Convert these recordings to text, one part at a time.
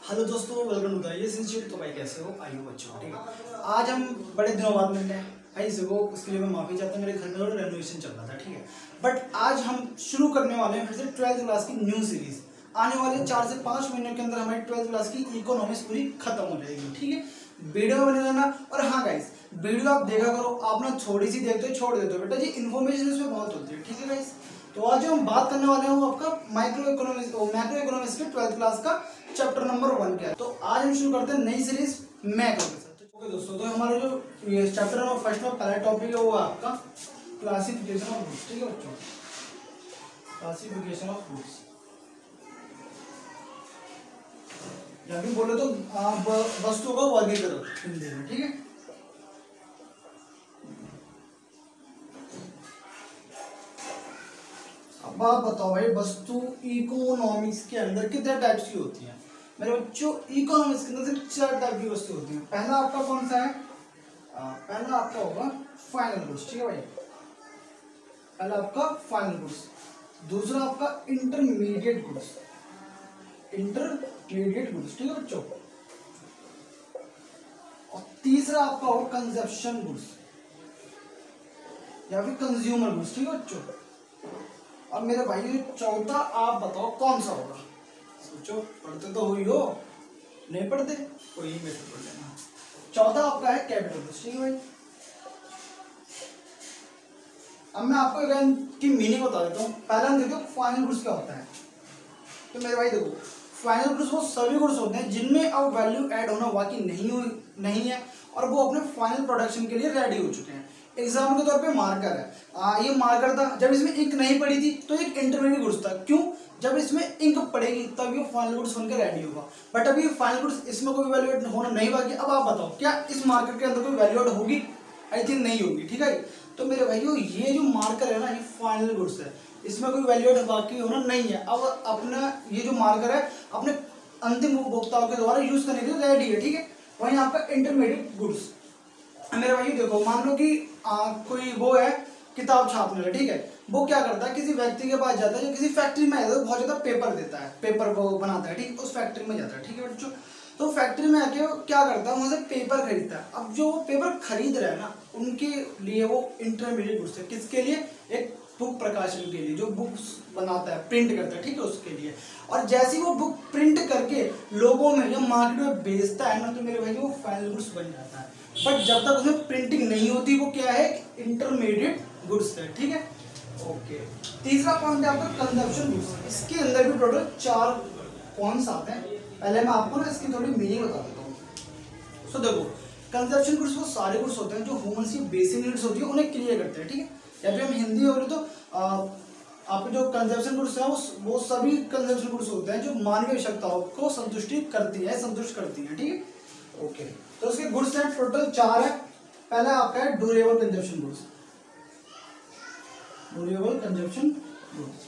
Hello दोस्तों, welcome to the institute. तो भाई कैसे हो? आई हो बच्चों, ठीक है। आज हम बड़े दिनों बाद मिल रहे हैं भाई। से वो उसके लिए मैं माफ़ी चाहता हूँ, मेरे घर में थोड़ा रेनोवेशन चल रहा था, ठीक है। बट आज हम शुरू करने वाले हैं फिर से 12th क्लास की न्यू सीरीज। आने वाले 4 से 5 महीनों के अंदर हमारी 12th क्लास की इकोनॉमिक्स पूरी खत्म हो जाएगी, ठीक है। वीडियो बने रहना। और हाँ गाइस, वीडियो आप देखा करो, आप ना थोड़ी सी देखते हो छोड़ देते हो बेटा जी, इन्फॉर्मेशन इसमें बहुत होती है, ठीक है गाइस। तो आज जो हम बात करने वाले हैं वो आपका मैक्रो इकोनॉमिक्स के 12th क्लास का चैप्टर नंबर 1 क्या है। तो आज हम शुरू करते हैं नई सीरीज मैक्रो के साथ। ओके दोस्तों, तो हमारा जो ये चैप्टर नंबर फर्स्ट में पहला टॉपिक है वो आपका क्लासिफिकेशन ऑफ गुड्स, ठीक है बच्चों। क्लासिफिकेशन ऑफ गुड्स, या फिर बोले तो वस्तुओं का वर्गीकरण हिंदी में, ठीक है। अब आप बताओ भाई, वस्तु इकोनॉमिक्स के अंदर कितने टाइप्स की होती है मेरे बच्चों? इकोनॉमिक्स के अंदर सिर्फ 4 टाइप की वस्तु होती है। पहला आपका कौन सा है? पहला आपका होगा फाइनल गुड्स, ठीक है भाई। पहला आपका फाइनल गुड्स। दूसरा आपका इंटरमीडिएट गुड्स, ठीक है बच्चों। और तीसरा आपका होगा कंजप्शन गुड्स या फिर कंज्यूमर गुड्स, ठीक है बच्चों। और मेरे भाई चौथा आप बताओ कौन सा होगा? सोचो, पढ़ते तो हुई हो, नहीं पढ़ते कोई ही मेथड पढ़ लेना। चौथा आपका है कैपिटल गुड्स, ठीक है भाई। अब मैं आपको की मीनिंग बता देता हूँ। पहला हम देखो फाइनल गुड्स क्या होता है। तो मेरे भाई देखो, फाइनल गुड्स वो सभी गुड्स होते हैं जिनमें अब वैल्यू ऐड होना बाकी नहीं है और वो अपने फाइनल प्रोडक्शन के लिए रेडी हो चुके हैं। एग्जाम्पल के तौर पे मार्कर है। ये मार्कर था, जब इसमें इंक नहीं पड़ी थी तो एक इंटरमीडिएट गुड्स था। क्यों? जब इसमें इंक पड़ेगी तब ये फाइनल गुड्स बनकर रेडी होगा। बट अभी फाइनल गुड्स इसमें कोई वैल्यू ऐड होना नहीं बाकी। अब आप बताओ, क्या इस मार्कर के अंदर कोई वैल्यू ऐड होगी? आई थिंक नहीं होगी, ठीक है। तो मेरे भाइयों, ये जो मार्कर है ना, ये फाइनल गुड्स है, इसमें कोई वैल्यू ऐड बाकी होना नहीं है। अब अपना ये जो मार्कर है अपने अंतिम उपभोक्ताओं के द्वारा यूज करने के लिए रेडी है, ठीक है। वहीं आपका इंटरमीडिएट गुड्स। मेरे भाई देखो, मान लो कि कोई वो है किताब छापने वाला, ठीक है। वो क्या करता है, किसी व्यक्ति के पास जाता है जो किसी फैक्ट्री में आता है, बहुत ज्यादा पेपर देता है, पेपर वो बनाता है, ठीक। उस फैक्ट्री में जाता है, ठीक है बच्चों। तो फैक्ट्री में आके वो क्या करता है, वहां से पेपर खरीदता है। अब जो पेपर खरीद रहा है ना, उनके लिए वो इंटरमीडिएट गुड्स है। किसके लिए? एक बुक प्रकाशन के लिए, जो बुक्स बनाता है, प्रिंट करता है, ठीक है, उसके लिए। और जैसे ही वो बुक प्रिंट करके लोगों में या मार्केट में बेचता है ना, तो मेरे भाई वो फाइनल गुड्स बन जाता है। बट जब तक उसमें प्रिंटिंग नहीं होती, वो क्या है? इंटरमीडिएट गुड्स है, ठीक है। ओके, तीसरा पॉइंट है आपका कंजप्शन गुड्स। इसके अंदर भी टोटल 4 पॉइंट्स आते हैं। पहले मैं आपको ना इसकी थोड़ी मीनिंग बता देता हूँ। सो देखो, कंजप्शन गुड्स वो सारे गुड्स होते हैं जो ह्यूमंस की बेसिक नीड्स होती है उन्हें क्लियर करते हैं, ठीक है। या फिर हम हिंदी में बोले तो आपके जो कंजप्शन गुड्स हैं वो सभी कंजप्शन गुड्स होते हैं जो मानवीय आवश्यकताओं को संतुष्ट करती है, ठीक है। ओके, तो उसके गुड्स हैं टोटल 4 है। पहला आपका है ड्यूरेबल कंजप्शन गुड्स,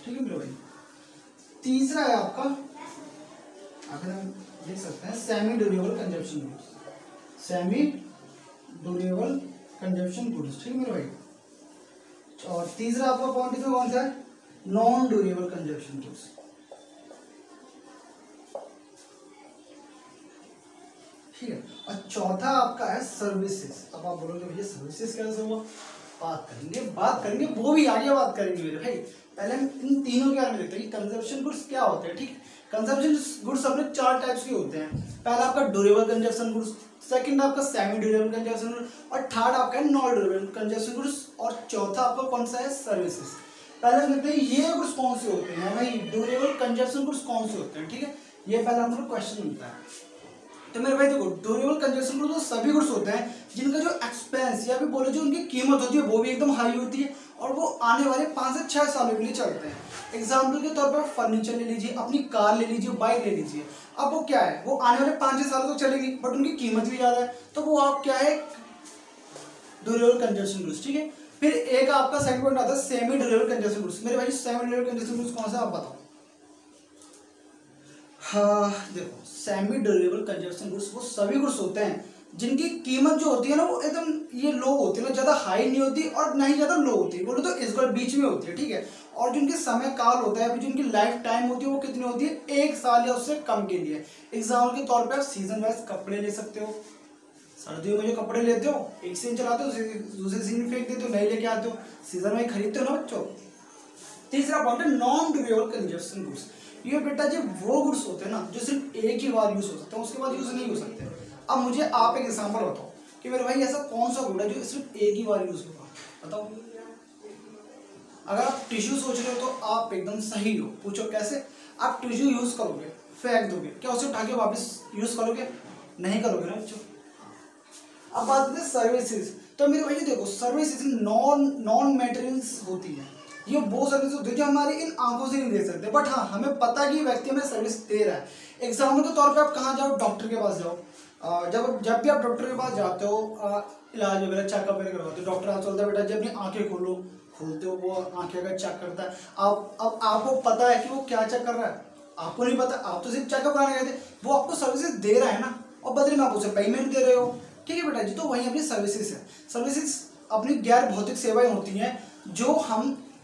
ठीक है मेरे भाई। तीसरा है आपका, अगर हम देख सकते हैं, सेमी ड्यूरेबल कंजप्शन गुड्स, ठीक है मेरे भाई। और तीसरा आपका पॉइंट इसमें कौन सा है? नॉन ड्यूरेबल कंजप्शन गुड्स, ठीक है। और चौथा आपका है सर्विसेज। अब आप बोलोगे भैया सर्विसेज कैसे हुआ? बात करेंगे, वो भी आगे बात करेंगे मेरे भाई। पहले हम इन तीनों के बारे में देखते हैं कि कंजप्शन गुड्स क्या होते हैं, ठीक है। कंजप्शन गुड्स अपने 4 टाइप्स के होते हैं। पहला आपका ड्यूरेबल कंजप्शन गुड्स, सेकंड आपका सेमी ड्यूरेबल कंजप्शन गुड्स, और थर्ड आपका है नॉन ड्यूरेबल कंजप्शन गुड्स, और चौथा आपका कौन सा है? सर्विसेज। पहले देखते हैं ये गुड्स कौन से होते हैं भाई, ड्यूरेबल कंजप्शन गुड्स कौन से होते हैं, ठीक है। ये पहला हम लोग क्वेश्चन मिलता है। तो मेरे भाई देखो, ड्यूरेबल कंजप्शन गुड्स वो सभी गुड्स होते हैं जिनका जो एक्सपेंस या फिर बोलो जो उनकी कीमत होती है वो भी एकदम हाई होती है और वो आने वाले 5 से 6 सालों के लिए चलते हैं। एग्जाम्पल के तौर पर फर्नीचर ले लीजिए, अपनी कार ले लीजिए, बाइक ले लीजिए। अब वो क्या है, वो आने वाले 5 से 6 सालों तक चलेगी बट उनकी कीमत भी ज़्यादा है, तो वो आप क्या है? ड्यूरेबल कंजप्शन गुड्स, ठीक है। फिर एक आपका सेकंड पॉइंट आता है सेमी ड्यूरेबल कंजप्शन गुड्स। मेरे भाई सेमी ड्यूरेबल कंजप्शन गुड्स कौन सा आप बताओ? हाँ देखो, सेमी ड्यूरेबल कंजप्शन गुड्स वो सभी गुड्स होते हैं जिनकी कीमत जो होती है ना वो एकदम ये लो होती है ना, ज़्यादा हाई नहीं होती और ना ही ज़्यादा लो होती है, बोलो तो इस बीच में होती है, ठीक है। और जो उनके समय काल होता है, अभी जो उनकी लाइफ टाइम होती है वो कितनी होती है, 1 साल या उससे कम के लिए। एग्जाम्पल के तौर पे आप सीजन वाइज कपड़े ले सकते हो। सर्दियों में जो कपड़े लेते हो, एक सीजन चलाते हो, दूसरे सीजन फेंक देते हो, नए लेके आते हो, सीजन में खरीदते हो ना बच्चों। तीसरा पॉइंट है नॉन ड्यूरेबल कंजप्शन गुड्स। ये बेटा जो वो गुड्स होते हैं ना जो सिर्फ एक ही बार यूज हो सकते हैं, उसके बाद यूज नहीं हो सकते। अब मुझे आप एक एग्जांपल बताओ कि मेरे भाई ऐसा कौन सा गुड है जो सिर्फ एक ही बार यूज होगा, बताओ। अगर आप टिश्यू सोच रहे हो तो आप एकदम सही हो। पूछो कैसे? आप टिश्यू यूज करोगे, फेंक दोगे, क्या उसे उठा के वापस यूज करोगे? नहीं करोगे ना बच्चों। अब बात करते हैं सर्विसेज। तो मेरे भाई देखो, सर्विसेज नॉन मटेरियल्स होती है। ये वो सर्विस होती है जो हमारी इन आंखों से नहीं दे सकते, बट हाँ हमें पता है कि व्यक्ति हमें सर्विस दे रहा है। एग्जाम्पल के तौर पे आप कहाँ जाओ, डॉक्टर के पास जाओ। जब भी आप डॉक्टर के पास जाते हो, इलाज वगैरह चेकअप वगैरह करवाते हो, डॉक्टर आप चलता है बेटा जब अपनी आंखें खोलते हो वो आंखें का चेक करता है। अब आपको पता है कि वो क्या चेक कर रहा है? आपको नहीं पता, आप तो सिर्फ चेकअप कराने गए थे। वो आपको सर्विसेज दे रहा है ना, और बदले में आप उसे पेमेंट दे रहे हो। ठीक है बेटा जी, तो वही अपनी सर्विसेज है। सर्विसेज अपनी गैर भौतिक सेवाएं होती हैं जो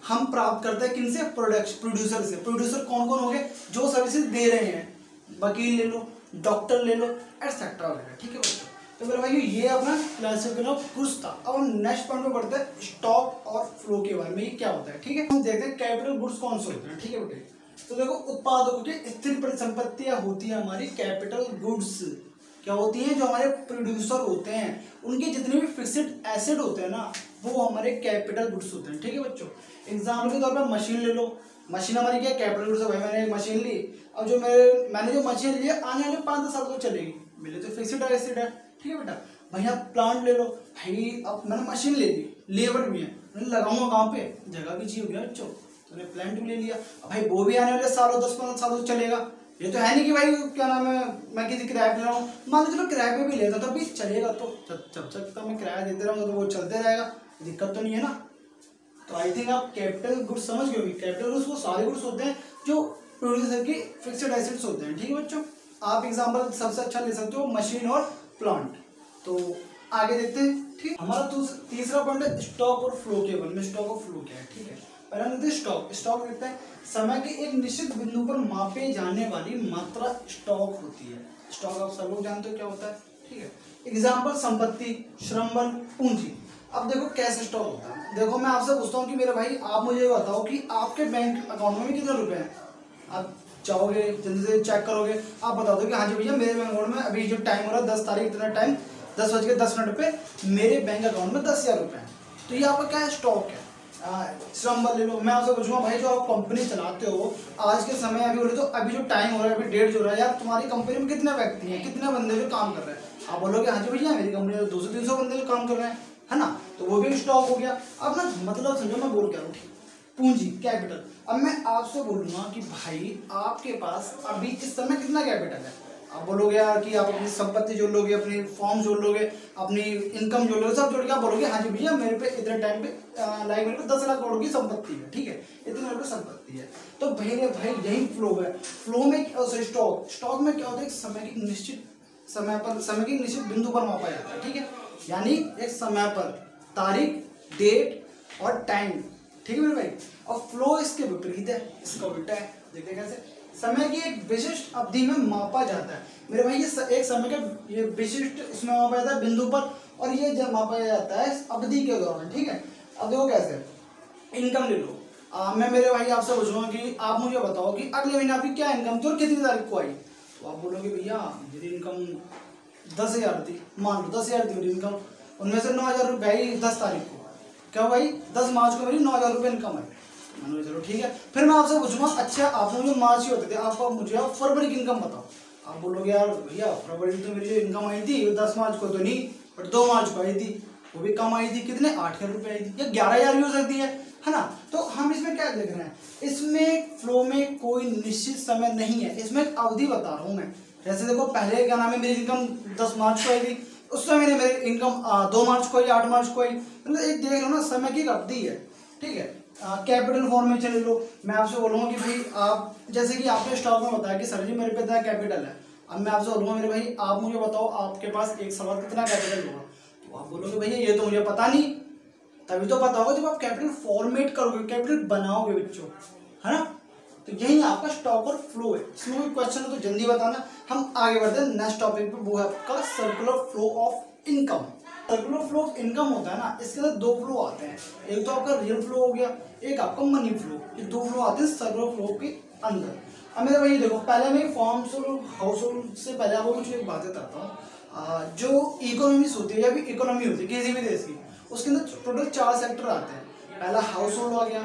हम प्राप्त करते हैं किनसे? प्रोड्यूसर से। प्रोड्यूसर कौन कौन हो गए? जो सर्विसेज दे रहे हैं, वकील ले लो, डॉक्टर ले लो, एटसेट्रा वगैरह। ठीक है बच्चों, तो मेरे भाई ये अपना क्लासिफिकेशन ऑफ गुड्स था। अब हम नेक्स्ट पॉइंट में बढ़ते हैं स्टॉक और फ्लो के बारे में, ये क्या होता है। ठीक है, हम देखते हैं कैपिटल गुड्स कौन से होते हैं। ठीक है बेटे, तो देखो उत्पादकों की स्थिर परिसंपत्तियां होती है हमारी कैपिटल गुड्स। क्या होती हैं? जो हमारे प्रोड्यूसर होते हैं उनके जितने भी फिक्स्ड एसेट होते हैं ना, वो हमारे कैपिटल गुड्स होते हैं। ठीक है बच्चों, एग्जाम्पल के तौर पर मशीन ले लो। मशीन हमारी क्या कैपिटल गुड्स है? भाई मैंने एक मशीन ली, अब जो मैंने जो मशीन ली आने वाले 5-10 साल तो चलेगी, मेरे तो फिक्स्ड एसेट है। ठीक है बेटा, भैया प्लांट ले लो। भाई अब मैंने मशीन ले ली, लेबर भी है, मैंने लगाऊंगा कहाँ पे? जगह भी चाहिए होगी बच्चों, तूने प्लांट भी ले लिया। अब भाई वो भी आने वाले सालों 10-15 सालों तो चलेगा। ये तो है नहीं कि भाई क्या नाम है मैं किसी किराए पे ले रहा हूँ। मान लो चलो किराए पे भी लेता तब भी चलेगा, तो जब तक मैं किराया देते रहूँगा तो वो चलते रहेगा, दिक्कत तो नहीं है ना। तो आई थिंक आप कैपिटल गुड्स समझ गए होंगे। कैपिटल गुड्स वो सारे गुड्स होते हैं जो प्रोड्यूसर की फिक्स्ड एसेट्स होते हैं। ठीक है बच्चों, आप एग्जांपल सबसे अच्छा ले सकते हो मशीन और प्लांट। तो आगे देखते हैं। ठीक, हमारा तीसरा पॉइंट है स्टॉक और फ्लो के बारे में। स्टॉक और फ्लो क्या है? ठीक है, पहला देखते हैं स्टॉक। स्टॉक देखते हैं समय के एक निश्चित बिंदु पर मापे जाने वाली मात्रा स्टॉक होती है। स्टॉक आप सब लोग जानते हो क्या होता है। ठीक है, एग्जाम्पल संपत्ति, श्रम बल, पूंजी। अब देखो कैसे स्टॉक होता है। देखो मैं आपसे पूछता हूँ कि मेरे भाई आप मुझे बताओ कि आपके बैंक अकाउंट में कितने रुपए हैं। आप जाओगे जल्दी से चेक करोगे, आप बता दो कि हाँ जी भैया मेरे बैंक अकाउंट में अभी जो टाइम हो रहा है 10 तारीख इतना टाइम 10:10 पे मेरे बैंक अकाउंट में 10,000 रुपये हैं। तो ये आपका क्या है? स्टॉक है। श्रम बल ले लो। मैं आपसे पूछूंगा भाई जो आप कंपनी चलाते हो आज के समय अभी बोले तो अभी जो टाइम हो रहा है, अभी डेट जो हो रहा है, यार तुम्हारी कंपनी में कितने व्यक्ति हैं, कितने बंदे जो काम कर रहे हैं? आप बोलोगे हाँ जी भैया मेरी कंपनी में 200-300 बंदे जो काम कर रहे हैं, है ना, तो वो भी स्टॉक हो गया। अब ना मतलब समझो मैं बोल क्या रहा हूँ। ठीक, पूंजी, कैपिटल। अब मैं आपसे बोलूंगा कि भाई आपके पास अभी इस समय कितना कैपिटल है? आप बोलोगे यार कि आप अपनी संपत्ति जोड़ लोगे, अपनी फॉर्म जोड़ लोगे, अपनी इनकम जोड़ लोगे, सब जोड़ के आप बोलोगे हाँ जी भैया मेरे पे इतने टाइम पे लाइक मेरे पे 10 लाख करोड़ की संपत्ति है। ठीक है, इतने मेरे पे संपत्ति है। तो भाई यही फ्लो है। फ्लो में स्टॉक में क्या होता है? समय की निश्चित बिंदु पर मापा जाता है। ठीक है, यानी एक समय पर तारीख, डेट और टाइम। ठीक है मेरे भाई, और फ्लो इसके विपरीत है, इसका उल्टा है। देखते हैं कैसे। समय की एक विशिष्ट अवधि में मापा जाता है मेरे भाई, ये एक समय का ये विशिष्ट इसमें मापा जाता है बिंदु पर, और ये जब मापा जाता है अवधि के दौरान। ठीक है, अब देखो कैसे। इनकम ले लो। मैं मेरे भाई आपसे पूछूंगा कि आप मुझे बताओ कि अगले महीने आपकी क्या इनकम थी और कितनी तारीख को आई। तो आप बोलोगे भैया मेरी इनकम 10,000 थी, मान लो 10,000 थी मेरी इनकम, उनमें से 9,000 रुपये आई 10 तारीख को। क्या भाई 10 मार्च को मेरी 9,000 रुपये इनकम आई। मैंने चलो ठीक है। फिर मैं आपसे पूछूंगा अच्छा आपने मुझे मार्च ही होते थे, आपको मुझे आप फरवरी की इनकम बताओ। आप बोलोगे यार भैया फरवरी तो मेरी जो इनकम आई थी 10 मार्च को तो नहीं, बट 2 मार्च को आई थी, वो भी कम आई थी, कितने 8,000 रुपये आई थी, या 11,000 भी हो सकती है ना। तो हम इसमें क्या देख रहे हैं, इसमें फ्लो में कोई निश्चित समय नहीं है, इसमें एक अवधि बता रहा हूँ मैं। जैसे देखो पहले क्या नाम है मेरी इनकम 10 मार्च को आई थी, उस समय मेरी इनकम 2 मार्च को आई, 8 मार्च को आई, मतलब एक देख लो ना समय की एक अवधि है। ठीक है, कैपिटल फॉर्म में चले लो। मैं आपसे बोलूँगा कि भाई आप जैसे कि आपने स्टॉक में बताया कि सर जी मेरे पे इतना कैपिटल है। अब मैं आपसे बोलूँगा मेरे भाई आप मुझे बताओ आपके पास एक साल कितना कैपिटल होगा। तो आप बोलोगे भैया ये तो मुझे पता नहीं, तभी तो पता होगा जब आप कैपिटल फॉर्मेट करोगे, कैपिटल बनाओगे बच्चों, है ना। तो यही आपका स्टॉक और फ्लो है। इसमें कोई क्वेश्चन हो तो जल्दी बताना। हम आगे बढ़ते हैं नेक्स्ट टॉपिक पे, वो है आपका circular flow of income. Circular flow of income होता है ना, इसके अंदर दो फ्लो आते हैं, एक तो आपका रियल फ्लो हो गया, एक आपका मनी फ्लो। ये दो फ्लो आते हैं सर्कुलर फ्लो के अंदर। अब मेरा वही देखो, पहले मैं फॉर्म्स और हाउस होल्ड से पहले आपको कुछ एक बातें बताता हूँ। जो इकोनॉमीज होती है या फिर इकोनॉमी होती है किसी भी देश की, उसके अंदर टोटल 4 सेक्टर आते हैं। पहला हाउस होल्ड आ गया,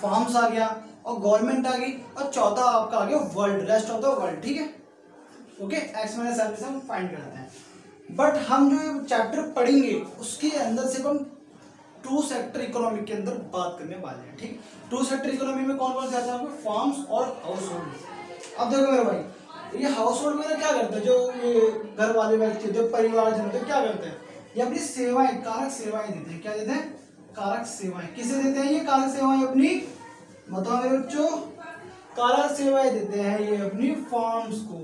फार्म्स आ गया, और गवर्नमेंट आ गई, और चौथा आपका आ गया world, rest of the world. ठीक है, ओके, एक्स माइनस सर्विस हम फाइंड करते हैं। बट हम जो चैप्टर पढ़ेंगे उसके अंदर सिर्फ हम 2 सेक्टर इकोनॉमी के अंदर बात करने वाले हैं। ठीक, 2 सेक्टर इकोनॉमी में कौन कौन से आते हैं, फार्म्स और हाउस होल्ड। अब देखो मेरे भाई, ये हाउस होल्ड में क्या करते हैं, जो ये घर वाले व्यक्ति, जो परिवार जन होते हैं, क्या करते हैं, ये अपनी सेवाएं, कारक सेवाएं देते हैं। क्या देते हैं, कारक सेवाएं। किसे देते हैं ये कारक सेवाएं, अपनी, बताओ मेरे बच्चों, कारक सेवाएं देते हैं ये अपनी फार्म्स को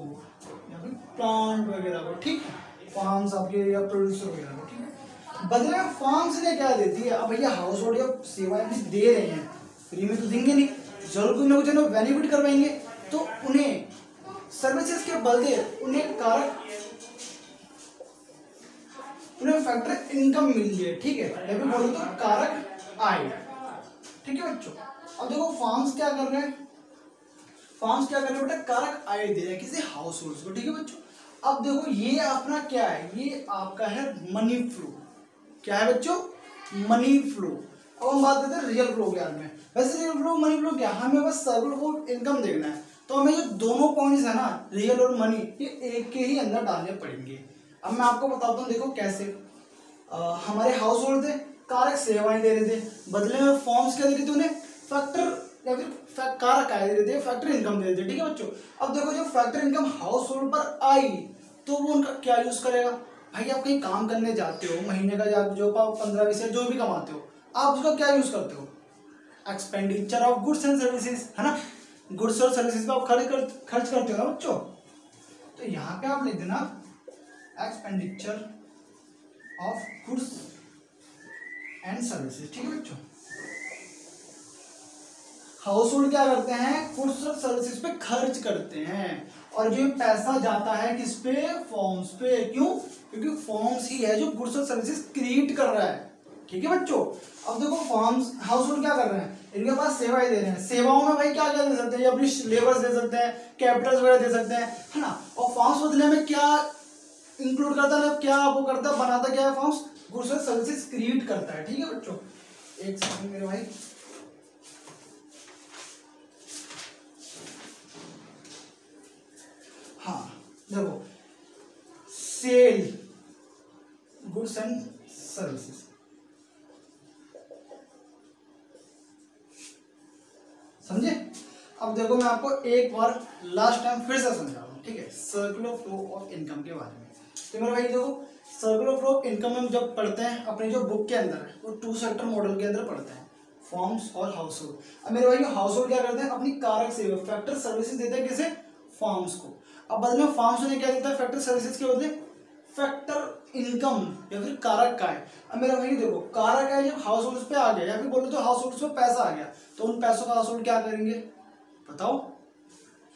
या फिर प्लांट वगैरह को। ठीक है, फार्म्स आपके या प्रोड्यूसर वगैरह को। ठीक है, बदले में फार्म्स ने क्या देती है, अब भैया हाउस होल्ड या सेवाएं भी दे रहे हैं, फ्री में तो देंगे नहीं, जरूर कुछ ना कुछ ना बेनिफिट करवाएंगे, तो उन्हें सर्विसेज के बदले उन्हें कारक, उन्हें फैक्टर इनकम मिल रही है। ठीक है, या फिर बोलो तो कारक आय। ठीक है बच्चों, अब देखो फार्म्स क्या कर रहे हैं, फार्म्स क्या कर रहे हैं बेटा, कारक आय दे रहे हैं किसी हाउस होल्ड को। ठीक है बच्चों, अब देखो ये अपना क्या है, ये आपका है मनी फ्लो। क्या है बच्चों, मनी फ्लो। अब हम बात करते हैं रियल फ्लो के बारे में। वैसे रियल फ्लो मनी फ्लो क्या, हमें बस सर्कुलर फ्लो इनकम देखना है, तो हमें जो दोनों पॉइंट्स है ना, रियल और मनी, ये एक के ही अंदर डालने पड़ेंगे। अब मैं आपको बताता हूँ, देखो कैसे। हमारे हाउस होल्ड थे, कारक सेवाएं दे रहे थे, बदले में फॉर्म्स क्या दे रहे थे उन्हें, फैक्टर या फिर कारक आय दे रहे थे, फैक्टर इनकम दे रहे थे। ठीक है बच्चों, अब देखो जो फैक्टर इनकम हाउस होल्ड पर आई, तो वो उनका क्या यूज करेगा, भाई आप कहीं काम करने जाते हो, महीने का जो 15-20 जो भी कमाते हो, आप उसका क्या यूज करते हो, expenditure of goods and services, है ना। गुड्स और सर्विसेज पे आप खर्च करते हो ना बच्चों, तो यहाँ पे आप लिख देना expenditure of goods and services. ठीक है बच्चों, हाउस होल्ड क्या करते हैं, गुड्स और सर्विसेज पे खर्च करते हैं, और जो पैसा जाता है किस पे, फॉर्म्स पे। क्यों, क्योंकि फॉर्म्स ही है जो गुड्स और सर्विसेज क्रिएट कर रहा है। ठीक है बच्चों, अब देखो फॉर्म्स, हाउस होल्ड क्या कर रहे हैं, इनके पास सेवाएं दे रहे हैं, सेवाओं में भाई क्या क्या दे सकते हैं, अपनी लेबर्स दे सकते हैं, कैपिटल्स वगैरह दे सकते हैं, है ना। और फॉर्म्स बदले में क्या इंक्लूड करता है, क्या वो करता है, बनाता क्या है, फॉर्म्स गुड्स और सर्विसेज क्रिएट करता है। ठीक है बच्चों, एक सेकंड मेरे भाई, हाँ देखो, सेल गुड्स एंड सर्विसेज, समझे। अब देखो मैं आपको एक बार लास्ट टाइम फिर से समझा रहा हूँ। ठीक है, सर्कुलर फ्लो ऑफ इनकम के बारे में। तो मेरे भाई देखो, सर्कुलर फ्लो ऑफ इनकम हम जब पढ़ते हैं अपने जो बुक के अंदर है, वो 2 सेक्टर मॉडल के अंदर पढ़ते हैं, फॉर्म्स और हाउस होल्ड। अब मेरे भाई हाउस होल्ड क्या करते हैं, अपनी कारक सेवा, फैक्टर सर्विसेज देते हैं किसे, फॉर्म्स को। अब बदले में फॉर्म्स ने क्या देता है, फैक्टर सर्विसेज के बदले फैक्टर इनकम या फिर कारक का है। अब मेरा भाई देखो, कारक है जब हाउस होल्ड पे आ गया, या फिर बोलो तो हाउस होल्ड पे पैसा आ गया, तो उन पैसों का हाउस होल्ड क्या करेंगे, बताओ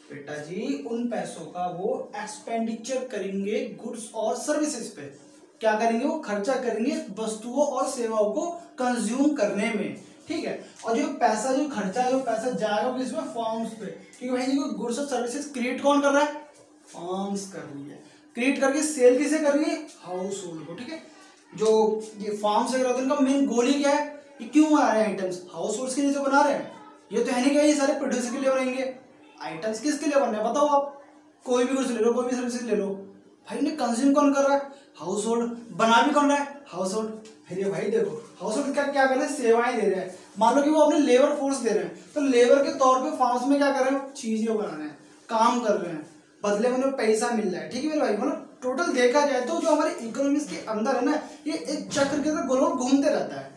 बेटा जी, उन पैसों का वो एक्सपेंडिचर करेंगे गुड्स और सर्विसेज पे। क्या करेंगे, वो खर्चा करेंगे वस्तुओं और सेवाओं को कंज्यूम करने में। ठीक है, और जो पैसा, जो खर्चा है, जो पैसा जाएगा किसमें, फॉर्म्स पे, क्योंकि भाई देखो गुड्स और सर्विसेज क्रिएट कौन कर रहा है, फॉर्म्स कर रही है, क्रिएट करके सेल किसे कर रही है, हाउस होल्ड को। ठीक है, जो ये फॉर्म्स वगैरह होते हैं इनका मेन गोल ही क्या है, ये क्यों बना रहे हैं आइटम्स, हाउस होल्ड्स के लिए तो बना रहे हैं, ये तो है नहीं कि ये सारे प्रोड्यूसर के लिए बनेंगे, आइटम्स किसके लिए बन रहे हैं बताओ आप, कोई भी गुड्स ले लो, कोई भी सर्विस ले लो, भाई ने कंज्यूम कौन कर रहा है, हाउस होल्ड, बना भी कौन रहा है, हाउस होल्ड। फिर ये भाई देखो हाउस होल्ड क्या कर रहे हैं, सेवाएं दे रहे हैं, मान लो कि वो अपने लेबर फोर्स दे रहे हैं, तो लेबर के तौर पे फॉर्म्स में क्या कर रहे हैं, चीजें बना रहे हैं, काम कर रहे हैं, बदले में उन्हें पैसा मिल रहा है। ठीक है मेरे भाई, मतलब टोटल देखा जाए तो जो हमारे इकोनॉमिक्स के अंदर है ना, ये एक चक्र के अंदर गोल गोल घूमते रहता है,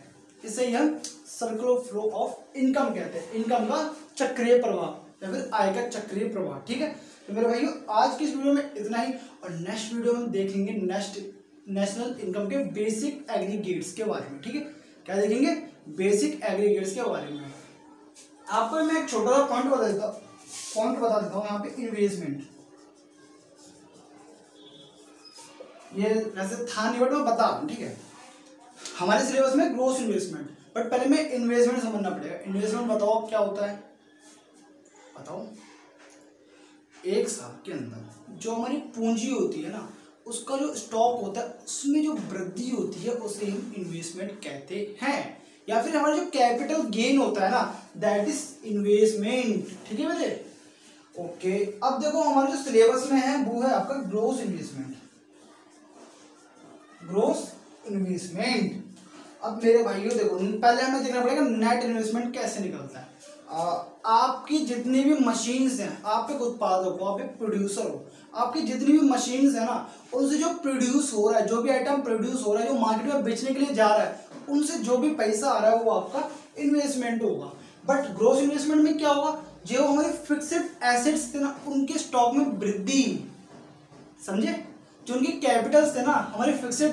इसे ही हम सर्कुलर फ्लो ऑफ इनकम कहते हैं, इनकम का चक्रीय प्रवाह या फिर आय का चक्रीय प्रवाह। ठीक है, तो मेरे भाइयों आज की इस वीडियो में इतना ही, और नेक्स्ट वीडियो में देखेंगे नेशनल इनकम के बेसिक एग्रीगेट्स के बारे में। ठीक है, क्या देखेंगे, बेसिक एग्रीगेट्स के बारे में। आपको मैं एक छोटा सा पॉइंट बता देता हूँ यहाँ पे, इन्वेस्टमेंट। ये वैसे था नहीं बट मैं बता रहा हूँ, ठीक है। हमारे सिलेबस में ग्रोस इन्वेस्टमेंट, बट पहले मैं इन्वेस्टमेंट समझना पड़ेगा। इन्वेस्टमेंट बताओ क्या होता है, बताओ। एक साल के अंदर जो हमारी पूंजी होती है ना, उसका जो स्टॉक होता है उसमें जो वृद्धि होती है उसे हम इन्वेस्टमेंट कहते हैं। या फिर हमारा जो कैपिटल गेन होता है ना, दैट इज इन्वेस्टमेंट। ठीक है बेटे, ओके। अब देखो हमारे जो सिलेबस में है वो है आपका ग्रोस इन्वेस्टमेंट, ग्रोस इन्वेस्टमेंट। अब मेरे भाइयों देखो, पहले हमें देखना पड़ेगा नेट इन्वेस्टमेंट कैसे निकलता है। आपकी जितनी भी मशीन्स हैं, आप एक उत्पादक हो, आप एक प्रोड्यूसर हो, आपकी जितनी भी मशीन्स हैं ना, उनसे जो प्रोड्यूस हो रहा है, जो भी आइटम प्रोड्यूस हो रहा है, जो मार्केट में बेचने के लिए जा रहा है, उनसे जो भी पैसा आ रहा है वो आपका इन्वेस्टमेंट होगा। बट ग्रोस इन्वेस्टमेंट में क्या होगा, जो हमारे फिक्स्ड एसेट्स थे ना, उनके स्टॉक में वृद्धि, समझे, जो उनके कैपिटल्स थे ना हमारे फिक्स्ड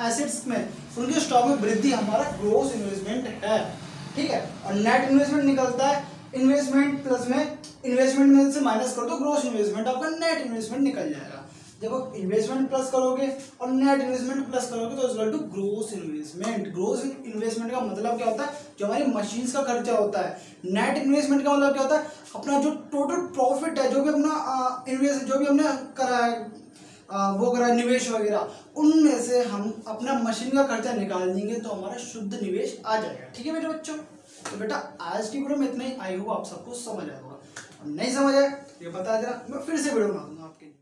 एसेट्स में, उनके स्टॉक में वृद्धि हमारा ग्रोस इन्वेस्टमेंट है। ठीक है, और नेट इन्वेस्टमेंट निकलता है इन्वेस्टमेंट प्लस में, इन्वेस्टमेंट में से माइनस कर दो ग्रोस इन्वेस्टमेंट, आपका नेट इन्वेस्टमेंट निकल जाएगा। जब आप इन्वेस्टमेंट प्लस करोगे और नेट इन्वेस्टमेंट प्लस करोगे तो equal to gross investment. Gross investment का मतलब क्या होता है, जो हमारी मशीन्स का खर्चा होता है। नेट इन्वेस्टमेंट का मतलब क्या होता है, अपना जो टोटल प्रॉफिट है, जो भी अपना इन्वेस्ट, जो भी हमने करा है, वो करा निवेश वगैरह, उनमें से हम अपना मशीन का खर्चा निकाल देंगे तो हमारा शुद्ध निवेश आ जाएगा। ठीक है मेरे बच्चों, तो बेटा आज की वीडियो में इतना ही। आई होप आप सबको समझ आया होगा, नहीं समझ आया ये बता देना, मैं फिर से वीडियो बना दूंगा आपके लिए।